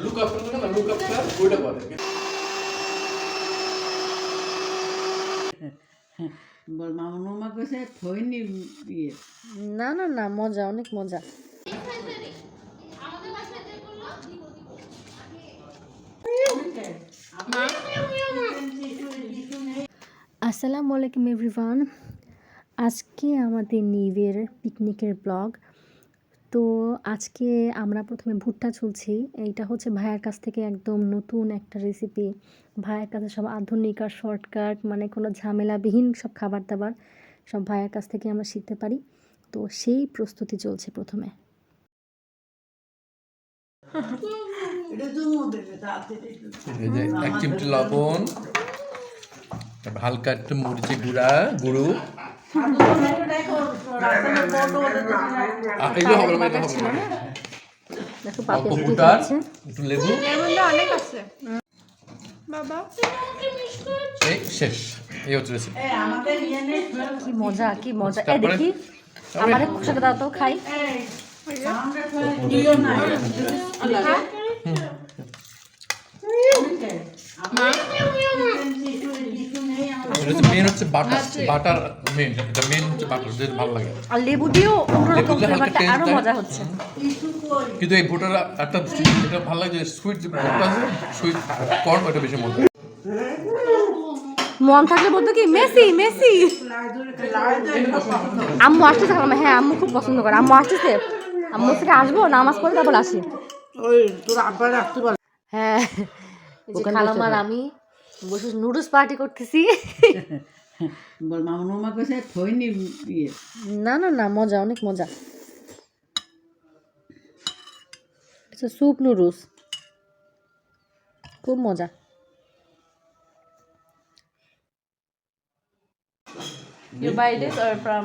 Look up করবে না, look আপটা ওইটা বলে। বল মামা কইছে থইনি ইয়ে না না না, মজা, অনেক মজা। আসসালামু আলাইকুম এভরিওয়ান। আজকে আমাদের নিউ ইয়ার পিকনিকের ব্লগ। তো আজকে আমরা প্রথমে ভুট্টা ছুলছি। এইটা হচ্ছে ভাইয়ার কাছ থেকে একদম নতুন একটা রেসিপি। ভাইয়ের কাছে সব আধুনিক আর শর্টকাট, মানে কোনো ঝামেলাবিহীন সব খাবার দাবার সব ভাইয়ের কাছ থেকে আমরা শিখতে পারি। তো সেই প্রস্তুতি চলছে প্রথমে। এক চিমটি লবণ, হালকা একটু মরিচের গুঁড়ো, অল্প বুটার, একটু লেবু, এই শেষ। এই হচ্ছে রেসিপি। কি মজা, কি মজা! এই দেখি আমার খুশাতে দাও তো, খাই। মেন হচ্ছে বাটার মেন, এটা মেন হচ্ছে বাটার, যেটা ভালো লাগে। আর লেবু দিয়েও অন্যরকম ফ্লেভারটা আরো মজা হচ্ছে। কিন্তু এই ভুটার একটা এটা ভালো লাগে, যে সুইট যে ভুট্টা আছে, সুইট কর্ন, ওটা বেশি মজা। মন থাকলে বলতো কি মেসি মেসি। আম্মু আসতেছে, হ্যাঁ আম্মু খুব পছন্দ করে। আম্মু আসতেছে, আম্মু থেকে আসবো, নামাজ পড়ে তারপর আসি। হ্যাঁ, এই যে খালামার আমি বসে নুডলস পার্টি করতেছি। বল মামা কইছে থইনি ইয়ে না না না, মজা, অনেক মজা। এটা স্যুপ নুডলস, খুব মজা। You buy this or from?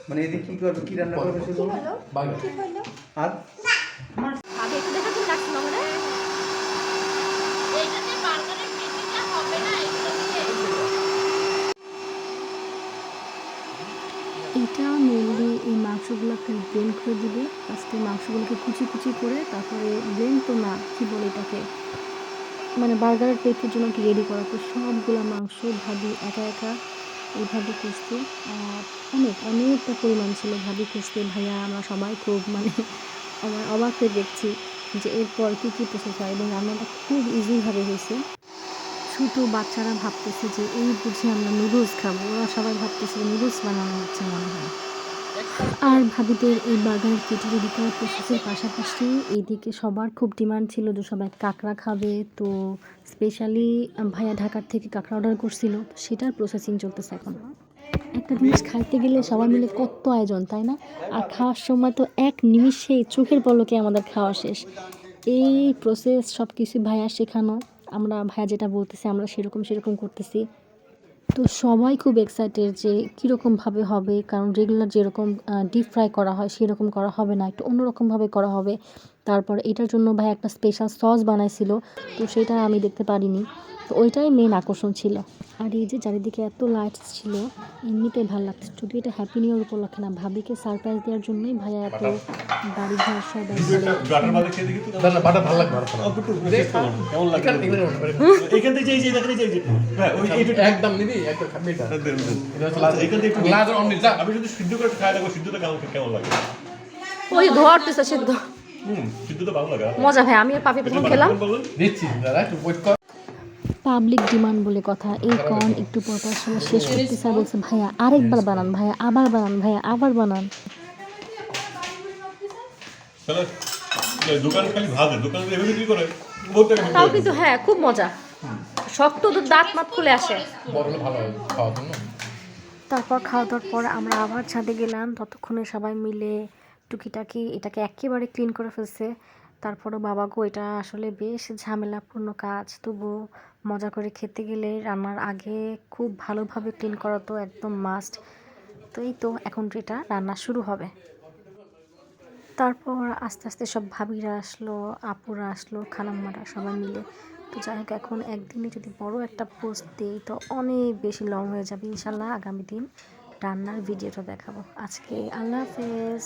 মানে এদিকে কি করবে, কি রান্না করবে সে বলো। আর আগে একটু দেখা কি লাগছিল মানে এইটাতে বার্গারের পেটিটা হবে না, এগুলো দিয়ে এটা মেনলি এই মাংসগুলোকে ব্লেন্ড করে দিবে। ফার্স্টে মাংসগুলোকে কুচি কুচি করে, তারপরে ব্লেন্ড তো না, কি বলে এটাকে, মানে বার্গারের পেটের জন্য কি রেডি করা। তো সবগুলো মাংস ভাবি একা একা এইভাবে কষতে, আর অনেকটা পরিমাণ ছিল ভাবি কষতে। ভাইয়া আমরা সবাই খুব মানে আমার অবাক হয়ে দেখছি যে এরপর কী কী প্রসেস হয়, এবং রান্নাটা খুব ইজিভাবে হয়েছে। ছোটো বাচ্চারা ভাবতেছে যে এই বুঝে আমরা নুডলস খাবো, ওরা সবাই ভাবতেছে নুডলস বানানো হচ্ছে মনে হয়। আর ভাবিদের এই বার্গারের পেটি রেডি করার প্রসেসের পাশাপাশি এইদিকে সবার খুব ডিমান্ড ছিল যে সবাই কাঁকড়া খাবে। তো স্পেশালি ভাইয়া ঢাকার থেকে কাঁকড়া অর্ডার করছিল, তো সেটার প্রসেসিং চলতেছে এখন। একটা জিনিস খাইতে গেলে সবাই মিলে কত আয়োজন, তাই না? আর খাওয়ার সময় তো এক নিমিষে চোখের পলকে আমাদের খাওয়া শেষ। এই প্রসেস সব কিছু ভাইয়া শেখানো, আমরা ভাইয়া যেটা বলতেছে আমরা সেরকম করতেছি। তো সবাই খুব এক্সাইটেড যে কীরকমভাবে হবে, কারণ রেগুলার যেরকম ডিপ ফ্রাই করা হয় সেরকম করা হবে না, একটু অন্যরকমভাবে করা হবে। তারপর এটার জন্য ভাই একটা স্পেশাল সস বানাইছিল, তো সেটা আমি দেখতে পারিনি। তো ওইটাই মেন আকর্ষণ ছিল। আর এই যে চারিদিকে এত লাইটস ছিল, এমনিতেই ভালো লাগছে। যদি এটা হ্যাপি নিউ ইয়ার উপলক্ষে না, ভাবিকে সারপ্রাইজ দেওয়ার জন্যই ভাইয়া এত বাড়ি ঘর সব বাটার ভালো লাগবে, কেমন লাগে এখান থেকে এই যে দেখেন, এই যে হ্যাঁ ওই একদম নিবি, একদম খাবি। এটা এখান থেকে গ্লাস অন দিতা। আমি যদি সিদ্ধ করে খাই দেখো, সিদ্ধটা কেমন লাগে। ওই ধরতেছে সিদ্ধ, সিদ্ধটা ভালো লাগে। মজা ভাই। আমি আর পাপি প্রথম খেলাম। দিচ্ছি দাদা, একটু ওয়েট কর। পাবলিক ডিমান্ড বলে কথা, এই কর্ন একটু পর সময় শেষ করতে স্যার বলছে ভাইয়া আরেকবার বানান, ভাইয়া আবার বানান, ভাইয়া আবার বানান। তাহলে দোকান খালি ভাজে, দোকানে এভাবে কি করে তাও কিন্তু হ্যাঁ খুব মজা, শক্ত তো দাঁত মাত খুলে আসে। বড় ভালো হয় খাওয়ার জন্য। তারপর খাওয়া দাওয়ার পর আমরা আবার ছাদে গেলাম। ততক্ষণে সবাই মিলে টুকিটাকি এটাকে একেবারে ক্লিন করে ফেলছে। তারপরও বাবা গো, এটা আসলে বেশ ঝামেলাপূর্ণ কাজ, তবু মজা করে খেতে গেলে রান্নার আগে খুব ভালোভাবে ক্লিন করা তো একদম মাস্ট। তো এই তো এখন এটা রান্না শুরু হবে। তারপর আস্তে আস্তে সব ভাবিরা আসলো, আপুরা আসলো, খালাম্মারা সবাই মিলে। তো যাই হোক, এখন একদিনে যদি বড় একটা পোস্ট দিই তো অনেক বেশি লং হয়ে যাবে। ইনশাল্লাহ আগামী দিন রান্নার ভিডিওটা দেখাবো। আজকে আল্লাহ হাফেজ।